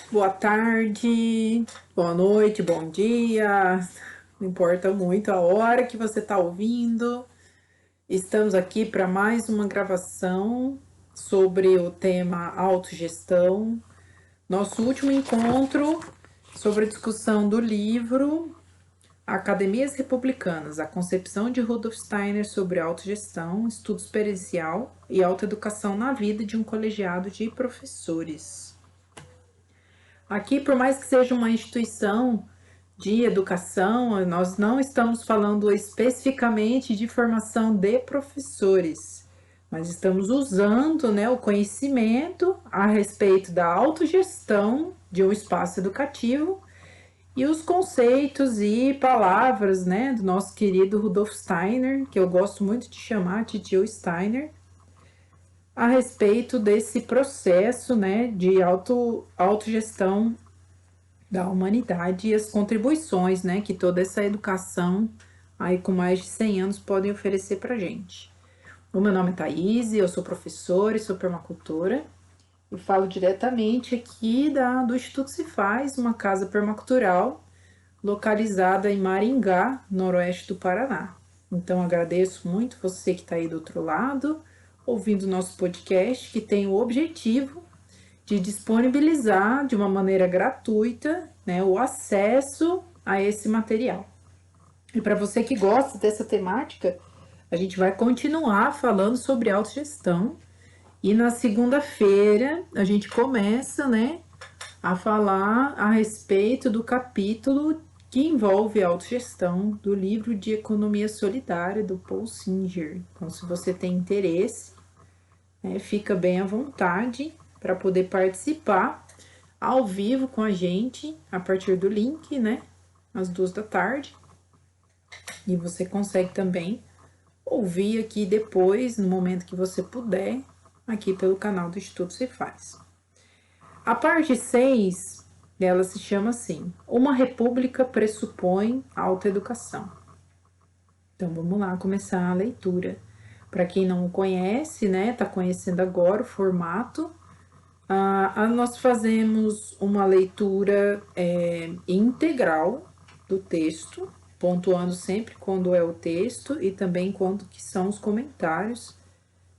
Boa tarde, boa noite, bom dia. Não importa muito a hora que você está ouvindo. Estamos aqui para mais uma gravação sobre o tema autogestão. Nosso último encontro sobre a discussão do livro Academias Republicanas, a concepção de Rudolf Steiner sobre autogestão, estudo experiencial e autoeducação na vida de um colegiado de professores. Aqui, por mais que seja uma instituição de educação, nós não estamos falando especificamente de formação de professores, mas estamos usando, né, o conhecimento a respeito da autogestão de um espaço educativo e os conceitos e palavras, né, do nosso querido Rudolf Steiner, que eu gosto muito de chamar de Tio Steiner, a respeito desse processo, né, de autogestão da humanidade e as contribuições, né, que toda essa educação aí com mais de 100 anos podem oferecer para gente. O meu nome é Thaís, eu sou professora e sou permacultora. Eu falo diretamente aqui do Instituto Se Faz, uma casa permacultural localizada em Maringá, noroeste do Paraná. Então agradeço muito você que está aí do outro lado, ouvindo o nosso podcast, que tem o objetivo de disponibilizar de uma maneira gratuita, né, o acesso a esse material. E para você que gosta dessa temática, a gente vai continuar falando sobre autogestão. E na segunda-feira a gente começa, né, a falar a respeito do capítulo que envolve autogestão do livro de Economia Solidária do Paul Singer. Então, se você tem interesse, né, fica bem à vontade para poder participar ao vivo com a gente a partir do link, né? Às 2 da tarde. E você consegue também ouvir aqui depois, no momento que você puder, aqui pelo canal do Instituto Se Faz. A parte 6 dela se chama assim: Uma república pressupõe autoeducação. Então vamos lá começar a leitura. Para quem não conhece, né, tá conhecendo agora o formato, nós fazemos uma leitura integral do texto, pontuando sempre quando é o texto e também quando que são os comentários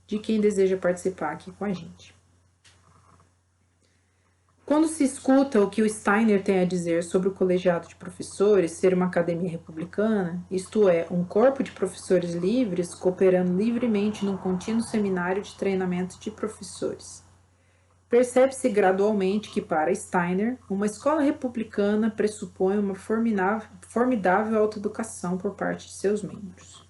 de quem deseja participar aqui com a gente. Quando se escuta o que o Steiner tem a dizer sobre o colegiado de professores ser uma academia republicana, isto é, um corpo de professores livres cooperando livremente num contínuo seminário de treinamento de professores, percebe-se gradualmente que, para Steiner, uma escola republicana pressupõe uma formidável autoeducação por parte de seus membros.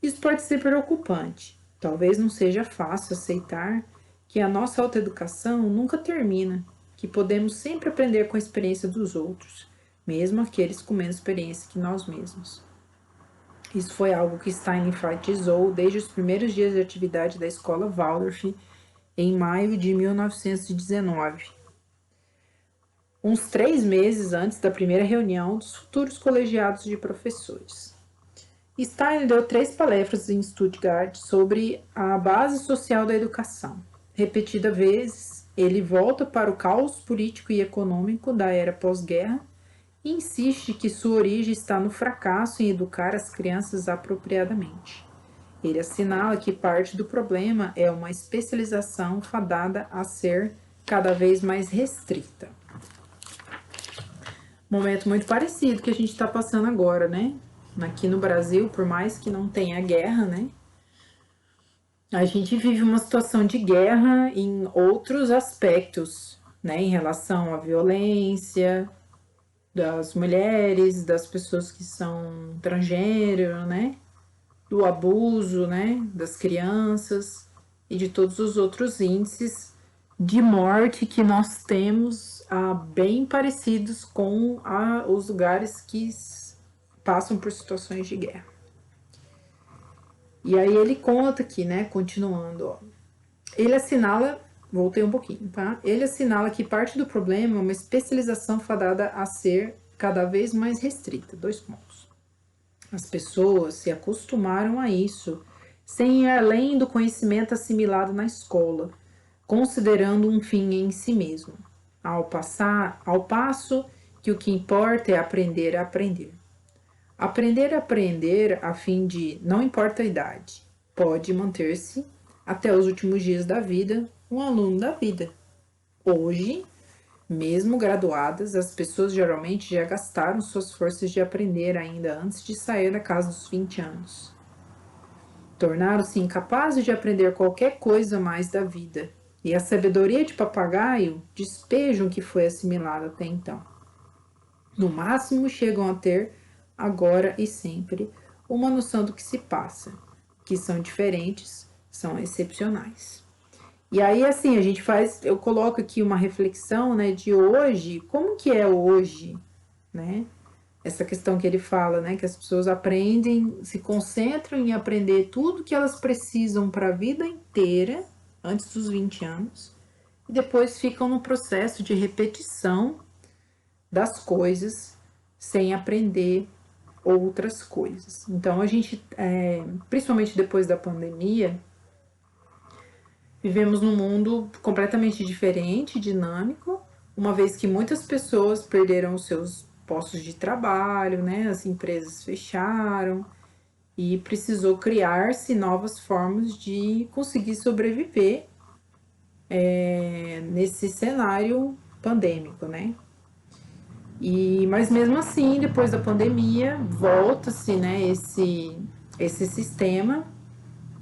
Isso pode ser preocupante. Talvez não seja fácil aceitar que a nossa autoeducação nunca termina, que podemos sempre aprender com a experiência dos outros, mesmo aqueles com menos experiência que nós mesmos. Isso foi algo que Steiner enfatizou desde os primeiros dias de atividade da escola Waldorf, em maio de 1919, uns 3 meses antes da primeira reunião dos futuros colegiados de professores. Steiner deu 3 palestras em Stuttgart sobre a base social da educação. Repetidas vezes, ele volta para o caos político e econômico da era pós-guerra e insiste que sua origem está no fracasso em educar as crianças apropriadamente. Ele assinala que parte do problema é uma especialização fadada a ser cada vez mais restrita. Momento muito parecido que a gente está passando agora, né? Aqui no Brasil, por mais que não tenha guerra, né? A gente vive uma situação de guerra em outros aspectos, né? Em relação à violência das mulheres, das pessoas que são transgênero, né? Do abuso, né, das crianças e de todos os outros índices de morte que nós temos bem parecidos com os lugares que passam por situações de guerra. E aí ele conta aqui, né, continuando, ó. Ele assinala, voltei um pouquinho, tá? Ele assinala que parte do problema é uma especialização fadada a ser cada vez mais restrita. 2 pontos. As pessoas se acostumaram a isso, sem ir além do conhecimento assimilado na escola, considerando um fim em si mesmo. ao passo que o que importa é aprender a aprender. Aprender a aprender a fim de, não importa a idade, pode manter-se até os últimos dias da vida um aluno da vida. Hoje, mesmo graduadas, as pessoas geralmente já gastaram suas forças de aprender ainda antes de sair da casa dos 20 anos. Tornaram-se incapazes de aprender qualquer coisa mais da vida, e a sabedoria de papagaio despejam o que foi assimilado até então. No máximo, chegam a ter, agora e sempre, uma noção do que se passa, que são diferentes, são excepcionais. E aí, assim, eu coloco aqui uma reflexão, né, de hoje, como que é hoje, né? Essa questão que ele fala, né, que as pessoas aprendem, se concentram em aprender tudo que elas precisam para a vida inteira, antes dos 20 anos, e depois ficam no processo de repetição das coisas, sem aprender outras coisas. Então, principalmente depois da pandemia, vivemos num mundo completamente diferente, dinâmico, uma vez que muitas pessoas perderam os seus postos de trabalho, né? As empresas fecharam e precisou criar-se novas formas de conseguir sobreviver nesse cenário pandêmico, né? Mas mesmo assim, depois da pandemia, volta-se, né, esse sistema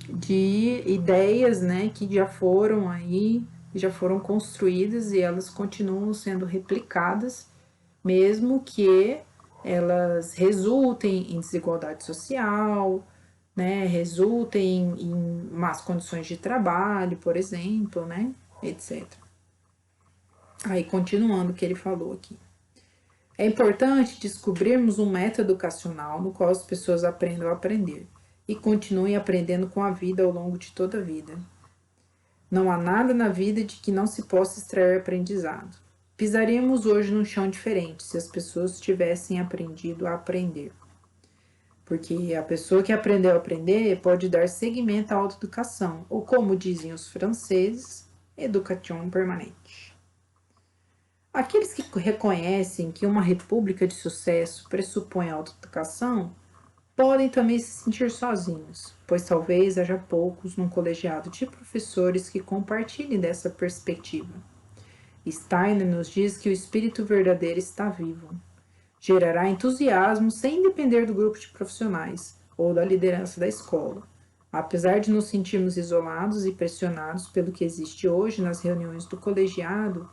de ideias, né, que já foram construídas e elas continuam sendo replicadas, mesmo que elas resultem em desigualdade social, né, resultem em más condições de trabalho, por exemplo, né, etc. Aí, continuando o que ele falou aqui. É importante descobrirmos um método educacional no qual as pessoas aprendam a aprender e continuem aprendendo com a vida ao longo de toda a vida. Não há nada na vida de que não se possa extrair aprendizado. Pisaríamos hoje num chão diferente se as pessoas tivessem aprendido a aprender. Porque a pessoa que aprendeu a aprender pode dar seguimento à autoeducação, ou como dizem os franceses, education permanente. Aqueles que reconhecem que uma república de sucesso pressupõe a autoeducação podem também se sentir sozinhos, pois talvez haja poucos num colegiado de professores que compartilhem dessa perspectiva. Steiner nos diz que o espírito verdadeiro está vivo. Gerará entusiasmo sem depender do grupo de profissionais ou da liderança da escola. Apesar de nos sentirmos isolados e pressionados pelo que existe hoje nas reuniões do colegiado,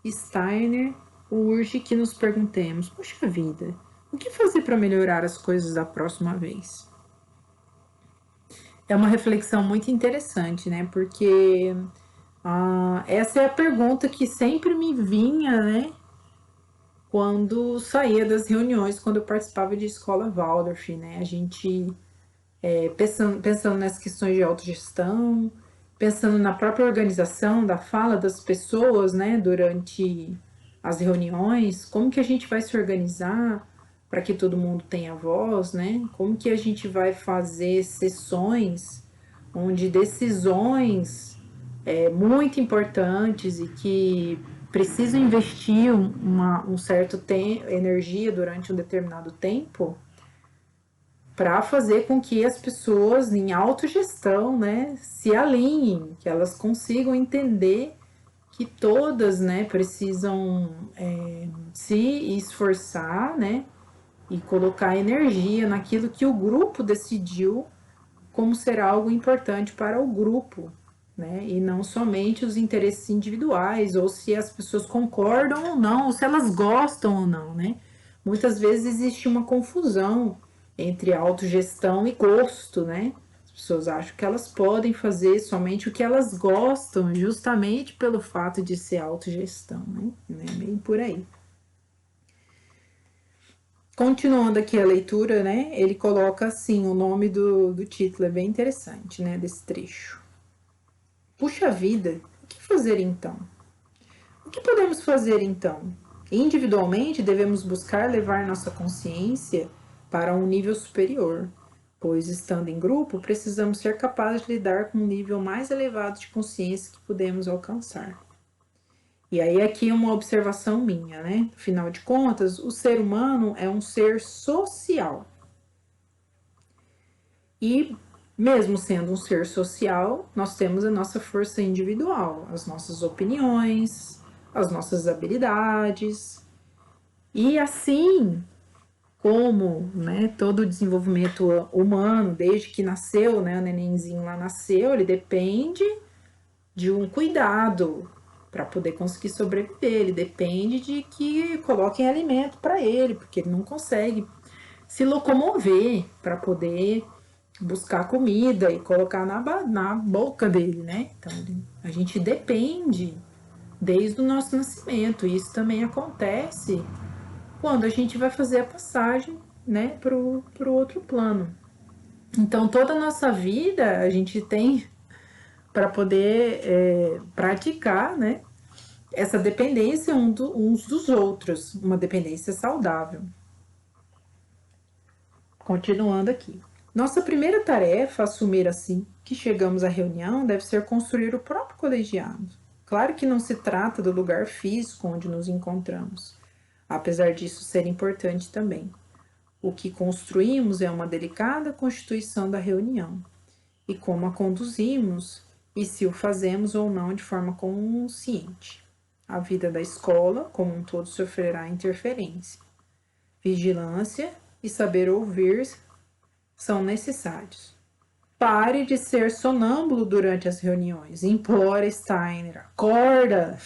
Steiner urge que nos perguntemos: puxa vida, o que fazer para melhorar as coisas da próxima vez? É uma reflexão muito interessante, né? Porque essa é a pergunta que sempre me vinha, né? Quando saía das reuniões, quando eu participava de escola Waldorf, né? A gente pensando nas questões de autogestão, pensando na própria organização, da fala das pessoas, né? Durante as reuniões, como que a gente vai se organizar para que todo mundo tenha voz, né? Como que a gente vai fazer sessões onde decisões muito importantes e que precisam investir um certo energia durante um determinado tempo para fazer com que as pessoas em autogestão, né, se alinhem, que elas consigam entender que todas, né, precisam se esforçar, né, e colocar energia naquilo que o grupo decidiu como ser algo importante para o grupo, né, e não somente os interesses individuais, ou se as pessoas concordam ou não, ou se elas gostam ou não, né. Muitas vezes existe uma confusão entre autogestão e gosto, né. As pessoas acham que elas podem fazer somente o que elas gostam, justamente pelo fato de ser autogestão, né? É bem por aí. Continuando aqui a leitura, né? Ele coloca assim, o nome do título é bem interessante, né? Desse trecho. Puxa vida, o que fazer então? O que podemos fazer então? Individualmente, devemos buscar levar nossa consciência para um nível superior, pois, estando em grupo, precisamos ser capazes de lidar com um nível mais elevado de consciência que podemos alcançar. E aí aqui uma observação minha, né? Afinal de contas, o ser humano é um ser social. E mesmo sendo um ser social, nós temos a nossa força individual, as nossas opiniões, as nossas habilidades. E assim como, né, todo o desenvolvimento humano, desde que nasceu, né, o nenenzinho lá nasceu, ele depende de um cuidado para poder conseguir sobreviver. Ele depende de que coloquem alimento para ele, porque ele não consegue se locomover para poder buscar comida e colocar na boca dele, né? Então a gente depende desde o nosso nascimento. E isso também acontece quando a gente vai fazer a passagem, né, pro outro plano. Então toda a nossa vida a gente tem para poder praticar, né, essa dependência uns dos outros, uma dependência saudável. Continuando aqui. Nossa primeira tarefa, assumir assim que chegamos à reunião, deve ser construir o próprio colegiado. Claro que não se trata do lugar físico onde nos encontramos, apesar disso ser importante também. O que construímos é uma delicada constituição da reunião, e como a conduzimos, e se o fazemos ou não de forma consciente. A vida da escola, como um todo, sofrerá interferência. Vigilância e saber ouvir são necessários. Pare de ser sonâmbulo durante as reuniões. Implora Steiner. Acorda!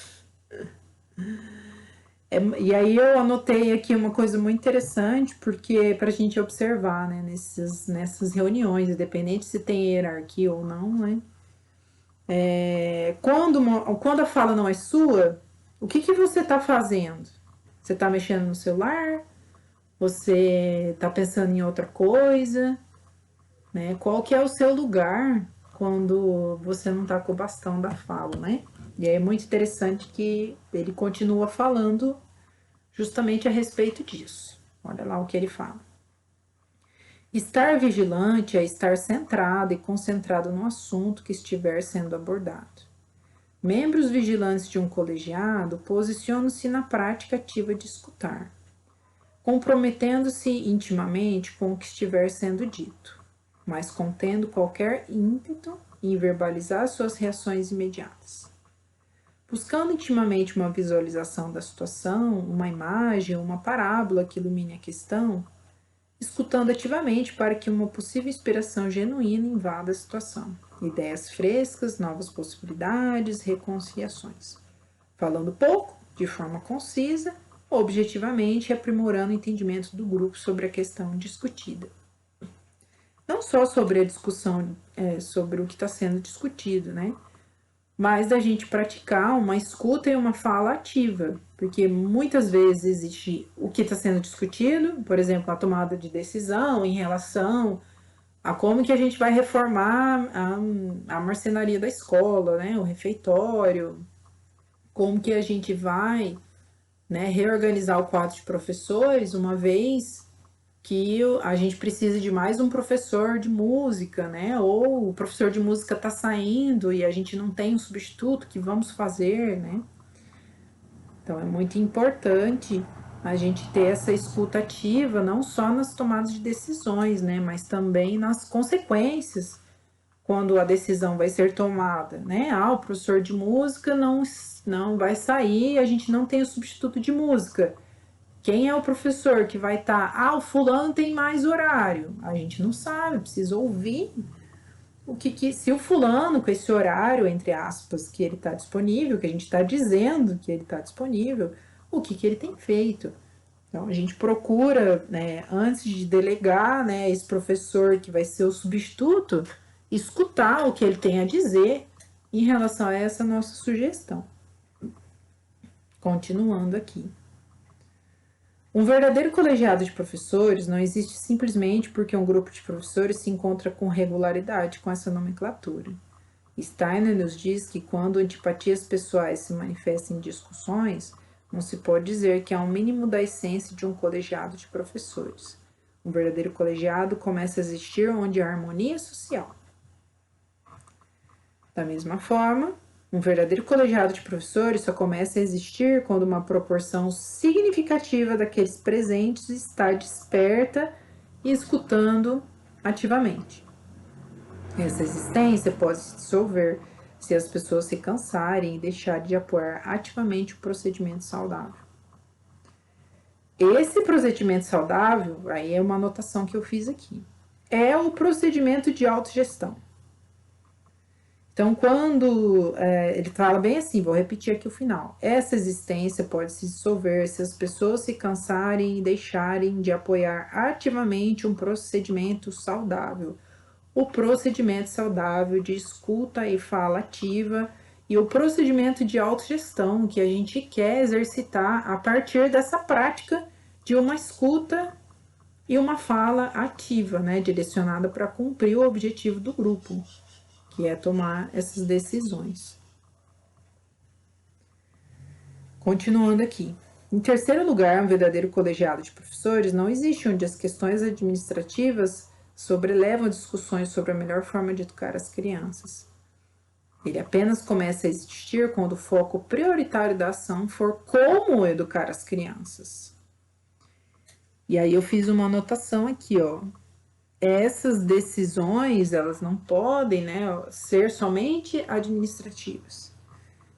E aí eu anotei aqui uma coisa muito interessante, porque para a gente observar, né, nessas reuniões, independente se tem hierarquia ou não, né? Quando a fala não é sua, o que você está fazendo? Você está mexendo no celular? Você está pensando em outra coisa? Né? Qual que é o seu lugar quando você não está com o bastão da fala, né? E aí é muito interessante que ele continua falando justamente a respeito disso. Olha lá o que ele fala. Estar vigilante é estar centrado e concentrado no assunto que estiver sendo abordado. Membros vigilantes de um colegiado posicionam-se na prática ativa de escutar, comprometendo-se intimamente com o que estiver sendo dito, mas contendo qualquer ímpeto em verbalizar suas reações imediatas. Buscando intimamente uma visualização da situação, uma imagem, uma parábola que ilumine a questão, escutando ativamente para que uma possível inspiração genuína invada a situação. Ideias frescas, novas possibilidades, reconciliações. Falando pouco, de forma concisa, objetivamente aprimorando o entendimento do grupo sobre a questão discutida. Não só sobre a discussão, sobre o que está sendo discutido, né? Mas da gente praticar uma escuta e uma fala ativa, porque muitas vezes existe o que está sendo discutido, por exemplo, a tomada de decisão em relação a como que a gente vai reformar a marcenaria da escola, né, o refeitório, como que a gente vai, né, reorganizar o quadro de professores, uma vez que a gente precisa de mais um professor de música, né? Ou o professor de música está saindo e a gente não tem um substituto, que vamos fazer, né? Então é muito importante a gente ter essa escuta ativa, não só nas tomadas de decisões, né? Mas também nas consequências quando a decisão vai ser tomada, né? Ah, o professor de música não vai sair, a gente não tem o substituto de música. Quem é o professor que vai estar? Ah, o fulano tem mais horário. A gente não sabe, precisa ouvir se o fulano com esse horário, entre aspas, que ele está disponível, que a gente está dizendo que ele está disponível, o que ele tem feito. Então a gente procura, né, antes de delegar, né, esse professor que vai ser o substituto, escutar o que ele tem a dizer em relação a essa nossa sugestão. Continuando aqui. Um verdadeiro colegiado de professores não existe simplesmente porque um grupo de professores se encontra com regularidade com essa nomenclatura. Steiner nos diz que quando antipatias pessoais se manifestam em discussões, não se pode dizer que há um mínimo da essência de um colegiado de professores. Um verdadeiro colegiado começa a existir onde há harmonia social. Da mesma forma, Um verdadeiro colegiado de professores só começa a existir quando uma proporção significativa daqueles presentes está desperta e escutando ativamente. Essa existência pode se dissolver se as pessoas se cansarem e deixarem de apoiar ativamente o procedimento saudável. Esse procedimento saudável, aí é uma anotação que eu fiz aqui, é o procedimento de autogestão. Então, quando ele fala bem assim, vou repetir aqui o final. Essa existência pode se dissolver se as pessoas se cansarem e deixarem de apoiar ativamente um procedimento saudável. O procedimento saudável de escuta e fala ativa e o procedimento de autogestão que a gente quer exercitar a partir dessa prática de uma escuta e uma fala ativa, né, direcionada para cumprir o objetivo do grupo, que é tomar essas decisões. Continuando aqui. Em terceiro lugar, um verdadeiro colegiado de professores não existe onde as questões administrativas sobrelevam discussões sobre a melhor forma de educar as crianças. Ele apenas começa a existir quando o foco prioritário da ação for como educar as crianças. E aí eu fiz uma anotação aqui, ó. Essas decisões, elas não podem, né, ser somente administrativas.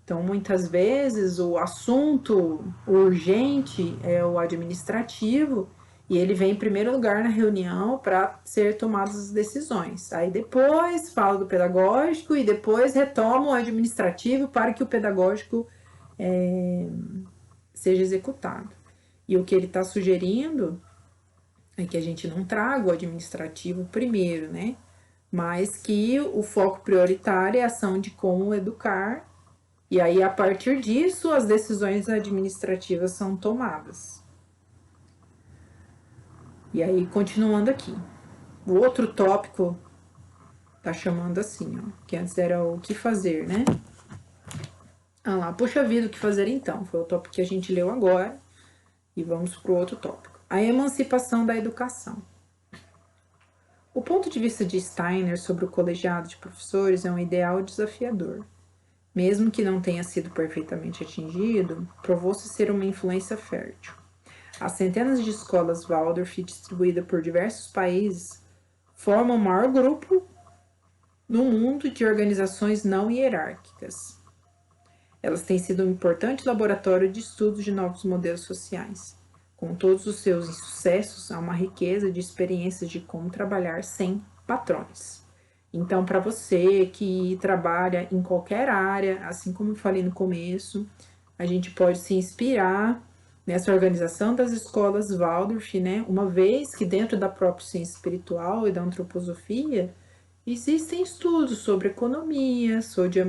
Então, muitas vezes, o assunto urgente é o administrativo e ele vem em primeiro lugar na reunião para ser tomadas as decisões. Aí depois fala do pedagógico e depois retoma o administrativo para que o pedagógico seja executado. E o que ele está sugerindo é que a gente não traga o administrativo primeiro, né? Mas que o foco prioritário é a ação de como educar, e aí a partir disso as decisões administrativas são tomadas. E aí, continuando aqui, o outro tópico tá chamando assim, ó, que antes era o que fazer, né? Ah lá, puxa vida, o que fazer então? Foi o tópico que a gente leu agora, e vamos para o outro tópico. A emancipação da educação. O ponto de vista de Steiner sobre o colegiado de professores é um ideal desafiador. Mesmo que não tenha sido perfeitamente atingido, provou-se ser uma influência fértil. As centenas de escolas Waldorf distribuídas por diversos países formam o maior grupo no mundo de organizações não hierárquicas. Elas têm sido um importante laboratório de estudos de novos modelos sociais. Com todos os seus insucessos, há uma riqueza de experiências de como trabalhar sem patrões. Então, para você que trabalha em qualquer área, assim como eu falei no começo, a gente pode se inspirar nessa organização das escolas Waldorf, né? Uma vez que dentro da própria ciência espiritual e da antroposofia, existem estudos sobre economia, sobre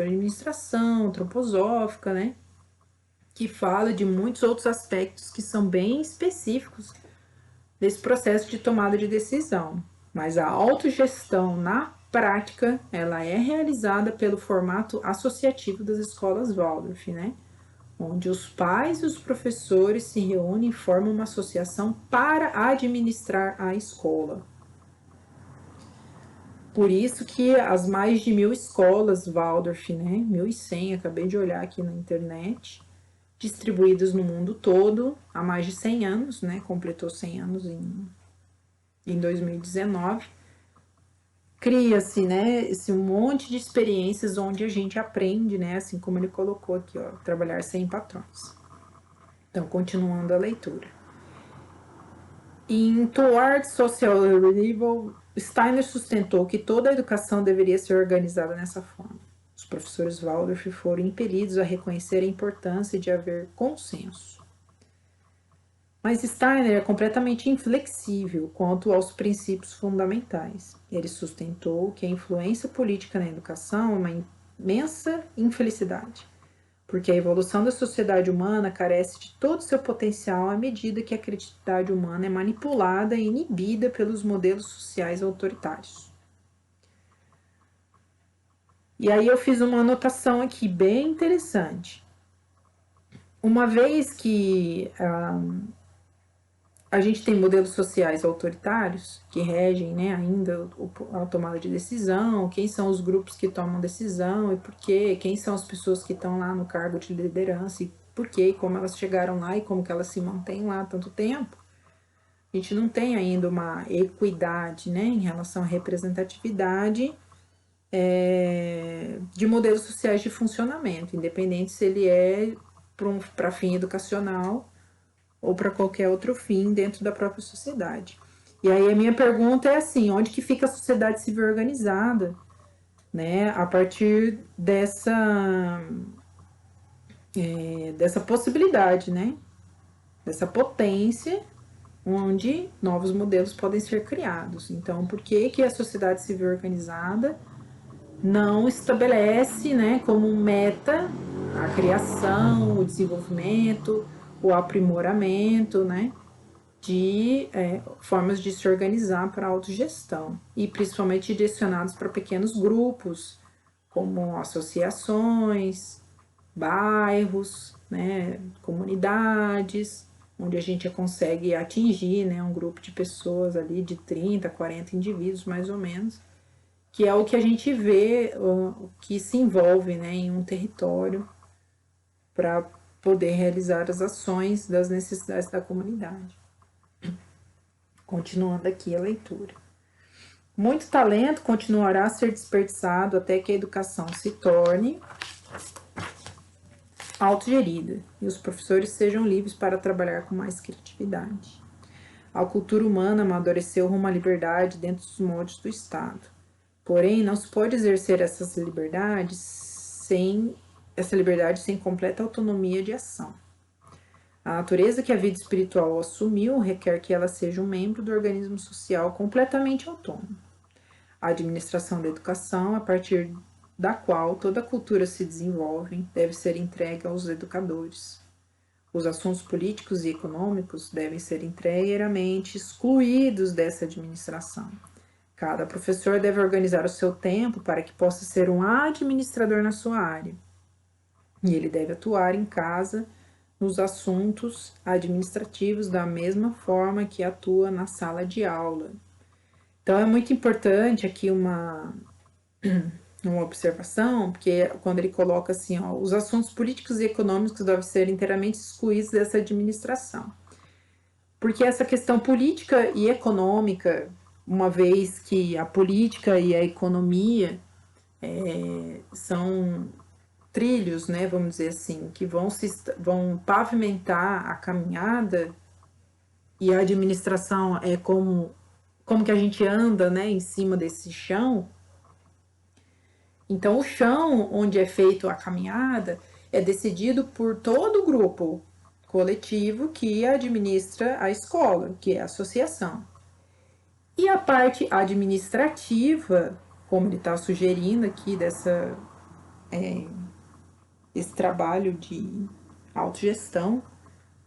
administração antroposófica, né? Que fala de muitos outros aspectos que são bem específicos desse processo de tomada de decisão. Mas a autogestão na prática, ela é realizada pelo formato associativo das escolas Waldorf, né? Onde os pais e os professores se reúnem e formam uma associação para administrar a escola. Por isso que as mais de 1000 escolas Waldorf, né, 1100, acabei de olhar aqui na internet, distribuídas no mundo todo há mais de 100 anos, né, completou 100 anos em 2019, cria-se, né, esse monte de experiências onde a gente aprende, né, assim como ele colocou aqui, ó, trabalhar sem patrões. Então, continuando a leitura. Em Towards Social Renewal, Steiner sustentou que toda a educação deveria ser organizada nessa forma. Os professores Waldorf foram impelidos a reconhecer a importância de haver consenso. Mas Steiner é completamente inflexível quanto aos princípios fundamentais. Ele sustentou que a influência política na educação é uma imensa infelicidade, porque a evolução da sociedade humana carece de todo o seu potencial à medida que a criatividade humana é manipulada e inibida pelos modelos sociais autoritários. E aí eu fiz uma anotação aqui bem interessante. Uma vez que a gente tem modelos sociais autoritários que regem, né, ainda a tomada de decisão, quem são os grupos que tomam decisão e por quê, quem são as pessoas que estão lá no cargo de liderança e por quê, e como elas chegaram lá e como que elas se mantêm lá há tanto tempo. A gente não tem ainda uma equidade, né, em relação à representatividade de modelos sociais de funcionamento, independente se ele é para fim educacional ou para qualquer outro fim dentro da própria sociedade. E aí a minha pergunta é assim, onde que fica a sociedade civil organizada, né, a partir dessa possibilidade, né, dessa potência onde novos modelos podem ser criados. Então, por que que a sociedade civil organizada não estabelece, né, como meta a criação, o desenvolvimento, o aprimoramento, né, de formas de se organizar para a autogestão e principalmente direcionados para pequenos grupos, como associações, bairros, né, comunidades, onde a gente consegue atingir, né, um grupo de pessoas ali de 30, 40 indivíduos mais ou menos, que é o que a gente vê, o que se envolve, né, em um território para poder realizar as ações das necessidades da comunidade. Continuando aqui a leitura. Muito talento continuará a ser desperdiçado até que a educação se torne autogerida e os professores sejam livres para trabalhar com mais criatividade. A cultura humana amadureceu rumo à liberdade dentro dos moldes do Estado. Porém, não se pode exercer essa liberdade sem completa autonomia de ação. A natureza que a vida espiritual assumiu requer que ela seja um membro do organismo social completamente autônomo. A administração da educação, a partir da qual toda a cultura se desenvolve, deve ser entregue aos educadores. Os assuntos políticos e econômicos devem ser inteiramente excluídos dessa administração. Cada professor deve organizar o seu tempo para que possa ser um administrador na sua área. E ele deve atuar em casa nos assuntos administrativos da mesma forma que atua na sala de aula. Então é muito importante aqui uma observação, porque quando ele coloca assim, ó, os assuntos políticos e econômicos devem ser inteiramente excluídos dessa administração. Porque essa questão política e econômica, uma vez que a política e a economia são trilhos, né, vamos dizer assim, que vão pavimentar a caminhada e a administração é como que a gente anda, né, em cima desse chão. Então, o chão onde é feito a caminhada é decidido por todo o grupo coletivo que administra a escola, que é a associação. E a parte administrativa, como ele está sugerindo aqui esse trabalho de autogestão,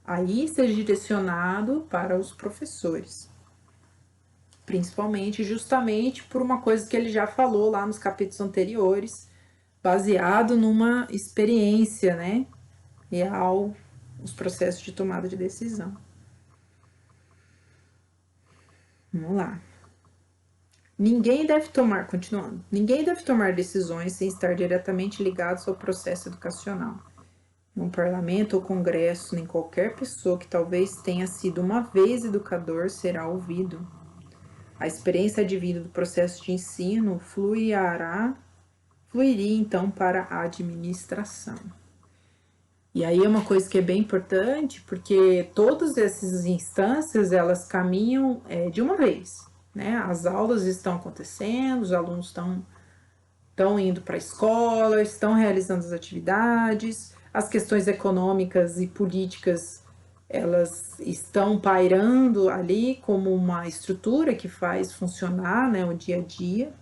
aí seja direcionado para os professores. Principalmente, justamente por uma coisa que ele já falou lá nos capítulos anteriores, baseado numa experiência, né, real, os processos de tomada de decisão. Vamos lá. Ninguém deve tomar decisões sem estar diretamente ligados ao processo educacional. Um parlamento ou congresso, nem qualquer pessoa que talvez tenha sido uma vez educador será ouvido. A experiência advinda do processo de ensino fluiria então para a administração. E aí é uma coisa que é bem importante, porque todas essas instâncias, elas caminham de uma vez, né? As aulas estão acontecendo, os alunos estão indo para a escola, estão realizando as atividades, as questões econômicas e políticas, elas estão pairando ali como uma estrutura que faz funcionar, né, o dia a dia.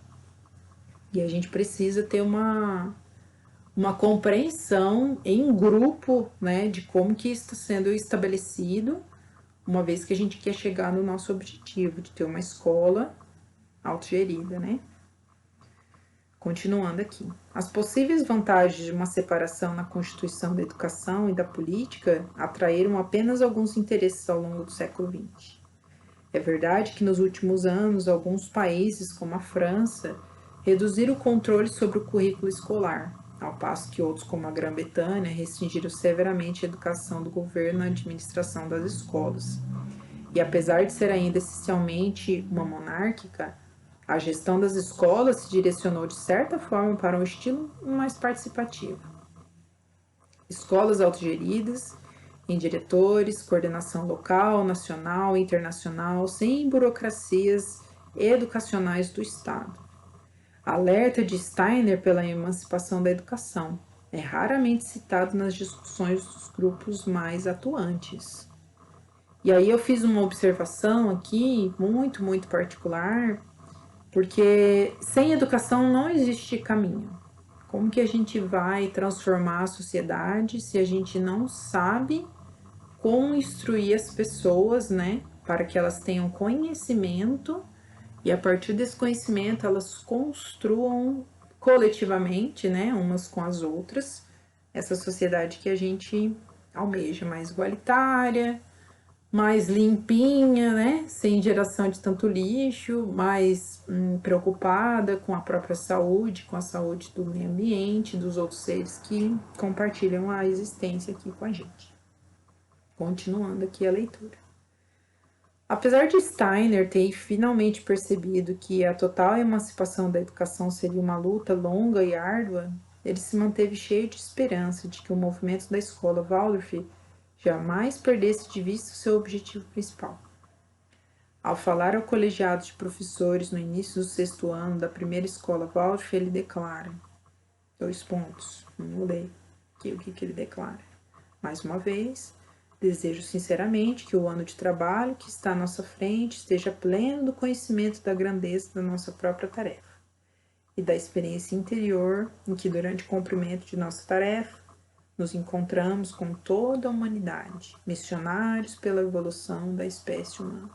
E a gente precisa ter uma compreensão em grupo, né, de como que está sendo estabelecido, uma vez que a gente quer chegar no nosso objetivo de ter uma escola autogerida, né? Continuando aqui. As possíveis vantagens de uma separação na constituição da educação e da política atraíram apenas alguns interesses ao longo do século XX. É verdade que nos últimos anos, alguns países, como a França, reduziram o controle sobre o currículo escolar, ao passo que outros, como a Grã-Bretanha, restringiram severamente a educação do governo e a administração das escolas. E apesar de ser ainda essencialmente uma monárquica, a gestão das escolas se direcionou de certa forma para um estilo mais participativo. Escolas autogeridas, em diretores, coordenação local, nacional e internacional, sem burocracias educacionais do Estado. Alerta de Steiner pela emancipação da educação é raramente citado nas discussões dos grupos mais atuantes. E aí eu fiz uma observação aqui, muito particular, porque sem educação não existe caminho. Como que a gente vai transformar a sociedade se a gente não sabe como instruir as pessoas, né, para que elas tenham conhecimento e a partir desse conhecimento elas construam coletivamente, né, umas com as outras, essa sociedade que a gente almeja, mais igualitária, mais limpinha, né? Sem geração de tanto lixo, mais preocupada com a própria saúde, com a saúde do meio ambiente, dos outros seres que compartilham a existência aqui com a gente. Continuando aqui a leitura. Apesar de Steiner ter finalmente percebido que a total emancipação da educação seria uma luta longa e árdua, ele se manteve cheio de esperança de que o movimento da escola Waldorf jamais perdesse de vista o seu objetivo principal. Ao falar ao colegiado de professores no início do 6º ano da primeira escola Waldorf, ele declara, vamos ler aqui o que ele declara. Mais uma vez, desejo sinceramente que o ano de trabalho que está à nossa frente esteja pleno do conhecimento da grandeza da nossa própria tarefa e da experiência interior em que, durante o cumprimento de nossa tarefa, nos encontramos com toda a humanidade, missionários pela evolução da espécie humana.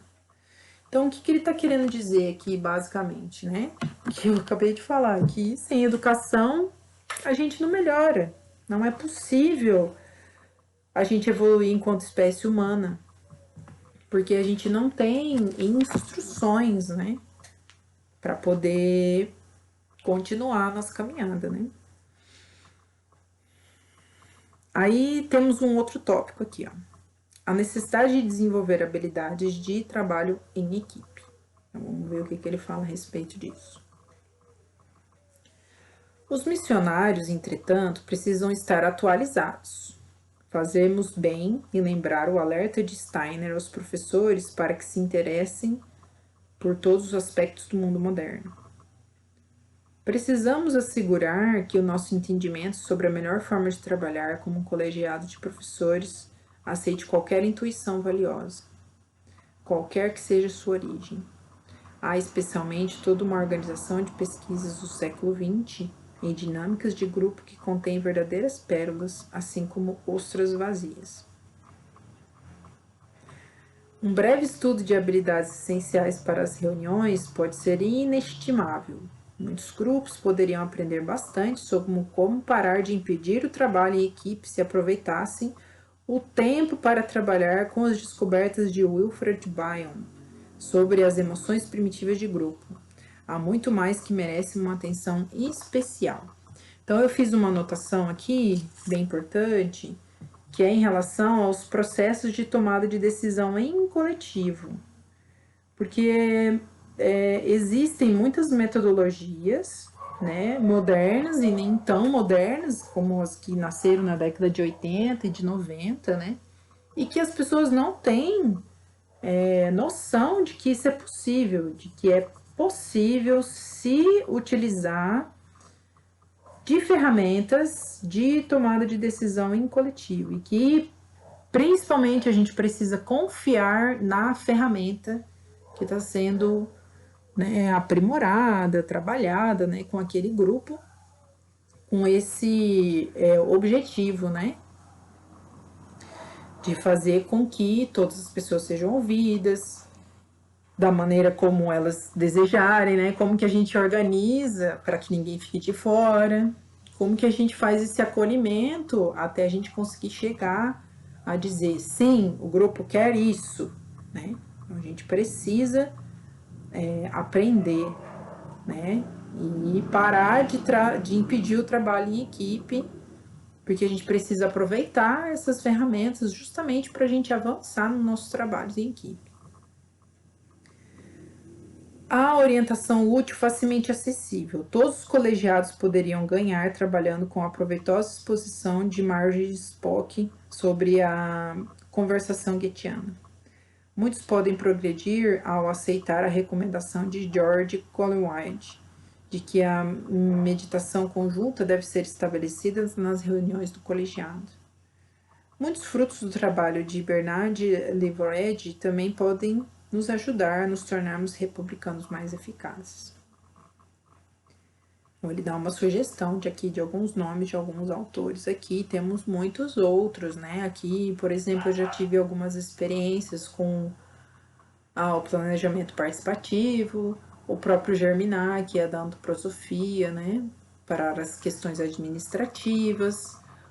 Então, o que ele está querendo dizer aqui, basicamente, né? Que eu acabei de falar, que sem educação a gente não melhora. Não é possível a gente evoluir enquanto espécie humana, porque a gente não tem instruções, né? Para poder continuar a nossa caminhada, né? Aí temos um outro tópico aqui, ó. A necessidade de desenvolver habilidades de trabalho em equipe. Então, vamos ver o que ele fala a respeito disso. Os missionários, entretanto, precisam estar atualizados. Fazemos bem em lembrar o alerta de Steiner aos professores para que se interessem por todos os aspectos do mundo moderno. Precisamos assegurar que o nosso entendimento sobre a melhor forma de trabalhar como um colegiado de professores aceite qualquer intuição valiosa, qualquer que seja sua origem. Há especialmente toda uma organização de pesquisas do século XX em dinâmicas de grupo que contém verdadeiras pérolas, assim como ostras vazias. Um breve estudo de habilidades essenciais para as reuniões pode ser inestimável. Muitos grupos poderiam aprender bastante sobre como parar de impedir o trabalho em equipe se aproveitassem o tempo para trabalhar com as descobertas de Wilfred Bion sobre as emoções primitivas de grupo. Há muito mais que merece uma atenção especial. Então, eu fiz uma anotação aqui, bem importante, que é em relação aos processos de tomada de decisão em coletivo. Porque existem muitas metodologias, né, modernas e nem tão modernas, como as que nasceram na década de 80 e de 90, né, e que as pessoas não têm noção de que isso é possível, de que é possível se utilizar de ferramentas de tomada de decisão em coletivo e que principalmente a gente precisa confiar na ferramenta que está sendo, né, aprimorada, trabalhada, né, com aquele grupo, com esse objetivo, né, de fazer com que todas as pessoas sejam ouvidas, da maneira como elas desejarem, né? Como que a gente organiza para que ninguém fique de fora, como que a gente faz esse acolhimento até a gente conseguir chegar a dizer, sim, o grupo quer isso, né? Então, a gente precisa aprender, né? E parar de impedir o trabalho em equipe, porque a gente precisa aproveitar essas ferramentas justamente para a gente avançar nos nossos trabalhos em equipe. A orientação útil facilmente acessível. Todos os colegiados poderiam ganhar trabalhando com a proveitosa exposição de Marge Spock sobre a conversação goetheana. Muitos podem progredir ao aceitar a recomendação de George Collinwood de que a meditação conjunta deve ser estabelecida nas reuniões do colegiado. Muitos frutos do trabalho de Bernard Leverett também podem nos ajudar a nos tornarmos republicanos mais eficazes. Então, ele dá uma sugestão de alguns nomes de alguns autores aqui, temos muitos outros, né? Aqui, por exemplo, eu já tive algumas experiências com o planejamento participativo, o próprio Germinar, que é da antroposofia, né? Para as questões administrativas,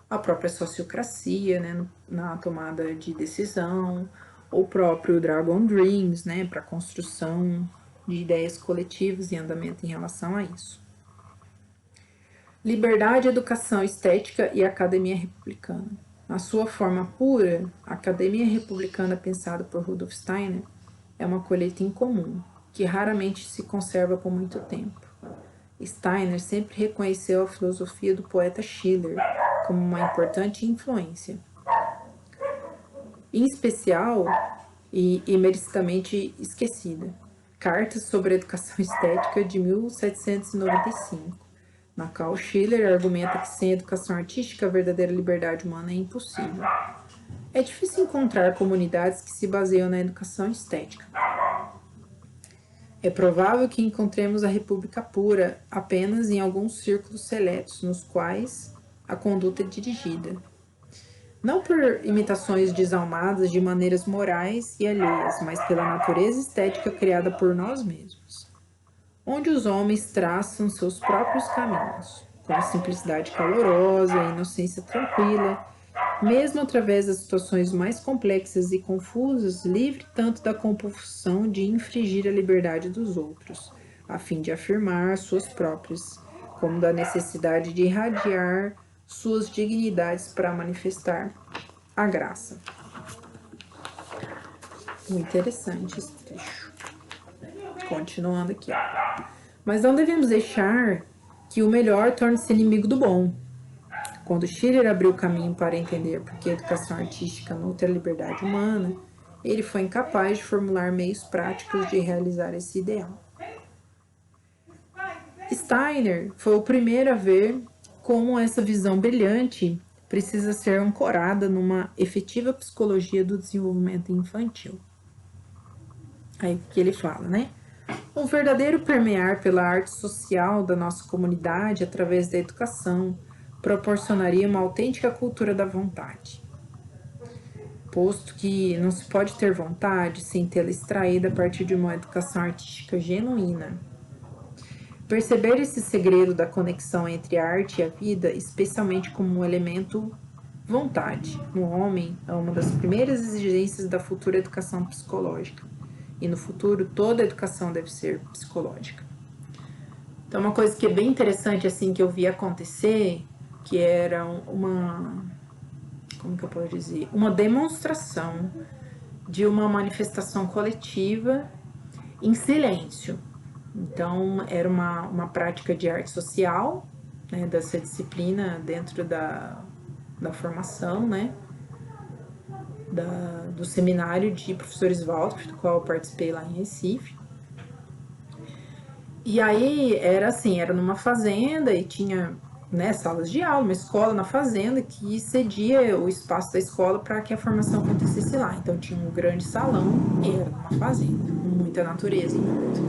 a própria sociocracia, né? Na tomada de decisão, o próprio Dragon Dreams, né? Para a construção de ideias coletivas e andamento em relação a isso. Liberdade, educação estética e academia republicana. Na sua forma pura, a academia republicana pensada por Rudolf Steiner é uma colheita incomum, que raramente se conserva por muito tempo. Steiner sempre reconheceu a filosofia do poeta Schiller como uma importante influência, em especial e merecidamente esquecida. Cartas sobre a Educação Estética de 1795, na qual Schiller argumenta que sem educação artística a verdadeira liberdade humana é impossível. É difícil encontrar comunidades que se baseiam na educação estética. É provável que encontremos a República pura apenas em alguns círculos seletos, nos quais a conduta é dirigida, não por imitações desalmadas de maneiras morais e alheias, mas pela natureza estética criada por nós mesmos, onde os homens traçam seus próprios caminhos, com a simplicidade calorosa e a inocência tranquila, mesmo através das situações mais complexas e confusas, livre tanto da compulsão de infringir a liberdade dos outros, a fim de afirmar suas próprias, como da necessidade de irradiar suas dignidades para manifestar a graça. Muito interessante esse trecho. Continuando aqui. Mas não devemos deixar que o melhor torne-se inimigo do bom. Quando Schiller abriu caminho para entender por que a educação artística nutre a liberdade humana, ele foi incapaz de formular meios práticos de realizar esse ideal. Steiner foi o primeiro a ver como essa visão brilhante precisa ser ancorada numa efetiva psicologia do desenvolvimento infantil. Aí o que ele fala, né? Um verdadeiro permear pela arte social da nossa comunidade através da educação proporcionaria uma autêntica cultura da vontade. Posto que não se pode ter vontade sem tê-la extraída a partir de uma educação artística genuína. Perceber esse segredo da conexão entre a arte e a vida, especialmente como um elemento vontade, no homem, é uma das primeiras exigências da futura educação psicológica. E no futuro, toda educação deve ser psicológica. Então, uma coisa que é bem interessante, assim, que eu vi acontecer, que era como que eu posso dizer? Uma demonstração de uma manifestação coletiva em silêncio. Então, era uma prática de arte social, né, dessa disciplina dentro da formação, né, do seminário de professores Waldorf, do qual eu participei lá em Recife. E aí, era assim, era numa fazenda e tinha, né, salas de aula, uma escola na fazenda que cedia o espaço da escola para que a formação acontecesse lá. Então, tinha um grande salão e era numa fazenda, com muita natureza em volta.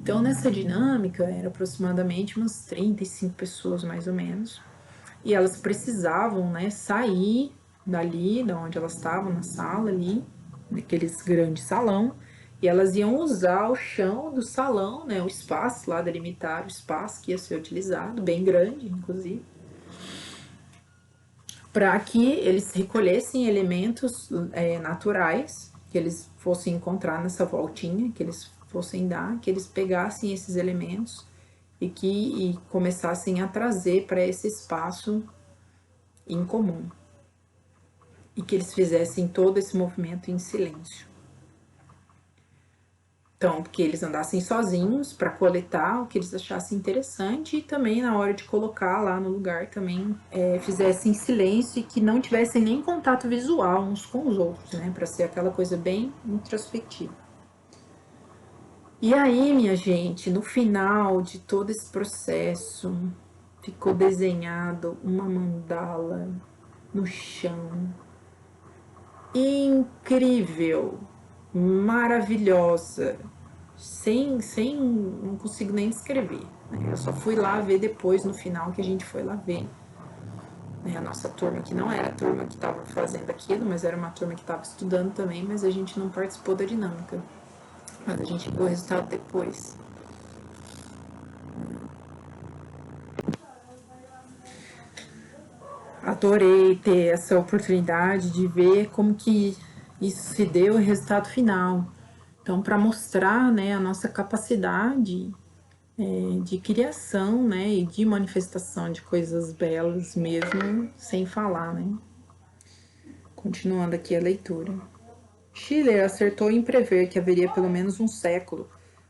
Então, nessa dinâmica, era aproximadamente umas 35 pessoas, mais ou menos. E elas precisavam, né, sair dali, de onde elas estavam, na sala ali, naqueles grande salão, E elas iam usar o chão do salão, né, o espaço lá, delimitar o espaço que ia ser utilizado, bem grande, inclusive, para que eles recolhessem elementos naturais que eles fossem encontrar nessa voltinha, que eles fossem dar, que eles pegassem esses elementos e começassem a trazer para esse espaço em comum. E que eles fizessem todo esse movimento em silêncio. Então, que eles andassem sozinhos para coletar o que eles achassem interessante e também na hora de colocar lá no lugar também fizessem silêncio e que não tivessem nem contato visual uns com os outros, né? Para ser aquela coisa bem introspectiva. E aí, minha gente, no final de todo esse processo, ficou desenhado uma mandala no chão. Incrível, maravilhosa, não consigo nem descrever. Né? Eu só fui lá ver depois, no final, que a gente foi lá ver. Né? A nossa turma, que não era a turma que estava fazendo aquilo, mas era uma turma que estava estudando também, mas a gente não participou da dinâmica. Mas a gente viu o resultado depois. Adorei ter essa oportunidade de ver como que isso se deu o resultado final. Então, para mostrar, né, a nossa capacidade de criação, né, e de manifestação de coisas belas mesmo, sem falar, né. Continuando aqui a leitura. Schiller acertou em prever que haveria pelo menos um século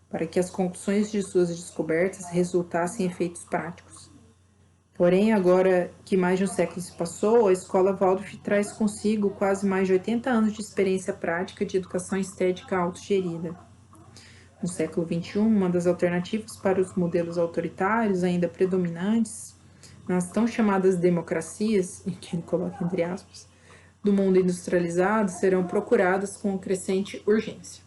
para que as conclusões de suas descobertas resultassem em efeitos práticos. Porém, agora que mais de um século se passou, a escola Waldorf traz consigo quase mais de 80 anos de experiência prática de educação estética autogerida. No século XXI, uma das alternativas para os modelos autoritários ainda predominantes nas tão chamadas democracias, que ele coloca entre aspas, do mundo industrializado serão procuradas com crescente urgência.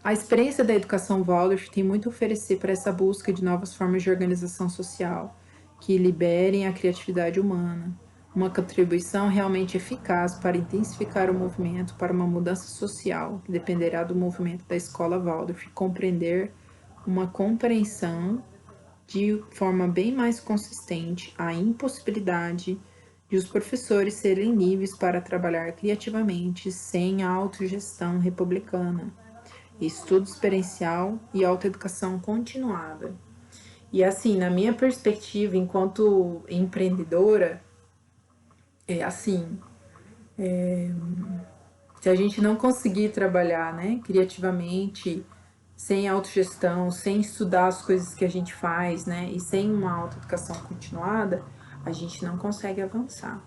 A experiência da educação Waldorf tem muito a oferecer para essa busca de novas formas de organização social, que liberem a criatividade humana, uma contribuição realmente eficaz para intensificar o movimento para uma mudança social, que dependerá do movimento da escola Waldorf compreender uma compreensão de forma bem mais consistente a impossibilidade de os professores serem livres para trabalhar criativamente sem a autogestão republicana, estudo experiencial e autoeducação continuada. E assim, na minha perspectiva, enquanto empreendedora, é assim, se a gente não conseguir trabalhar, né, criativamente, sem autogestão, sem estudar as coisas que a gente faz, né, e sem uma autoeducação continuada, a gente não consegue avançar.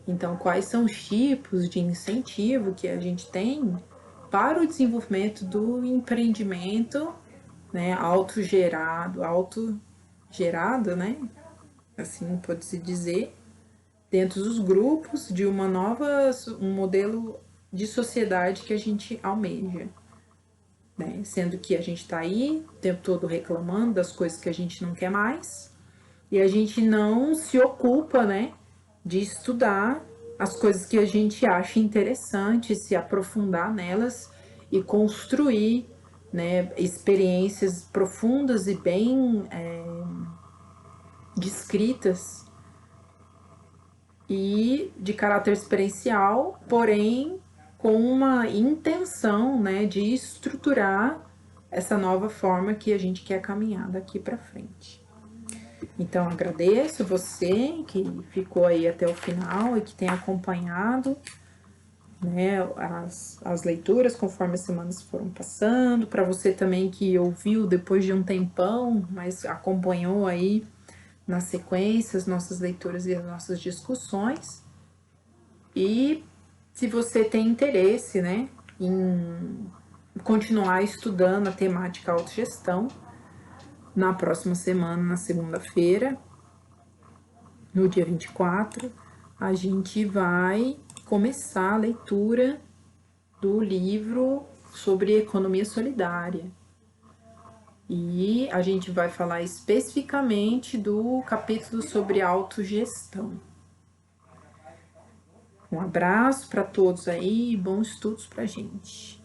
Então, quais são os tipos de incentivo que a gente tem para o desenvolvimento do empreendimento, né, autogerado, né, assim pode-se dizer, dentro dos grupos de um modelo de sociedade que a gente almeja, né, sendo que a gente está aí o tempo todo reclamando das coisas que a gente não quer mais e a gente não se ocupa, né, de estudar as coisas que a gente acha interessante, se aprofundar nelas e construir, né, experiências profundas e bem descritas e de caráter experiencial, porém com uma intenção, né, de estruturar essa nova forma que a gente quer caminhar daqui para frente. Então, agradeço você que ficou aí até o final e que tem acompanhado, né, as leituras conforme as semanas foram passando. Para você também que ouviu depois de um tempão, mas acompanhou aí na sequência as nossas leituras e as nossas discussões. E se você tem interesse, né, em continuar estudando a temática autogestão, na próxima semana, na segunda-feira, no dia 24, a gente vai começar a leitura do livro sobre economia solidária. E a gente vai falar especificamente do capítulo sobre autogestão. Um abraço para todos aí e bons estudos para a gente.